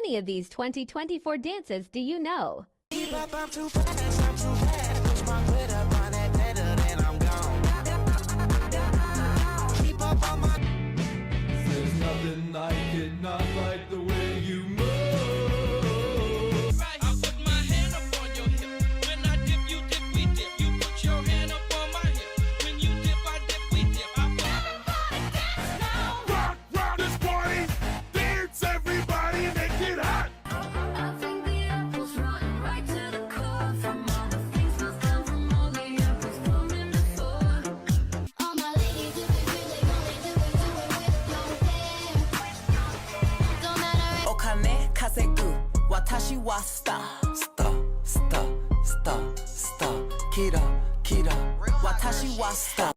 many of these 2024 dances do you know? Keep up, I'm too fast, I'm too bad. Push my foot up on that pedal, then I'm gone. Keep up on my. There's nothing like it, not like the way you move. Right, I put my hand up on your hip. When I dip, you dip, we dip. You put your hand up on my hip. When you dip, I dip, we dip. Everybody dance now. Rock, rock this party. Dance, everybody, make it hot. I think the apple's rotten right to the core. From all the things we've done, from all the apples coming before. All my ladies do it really, only do it with your hair. Don't matter if お金稼ぐ私はスタースタースタースタースターキラキラ私はスター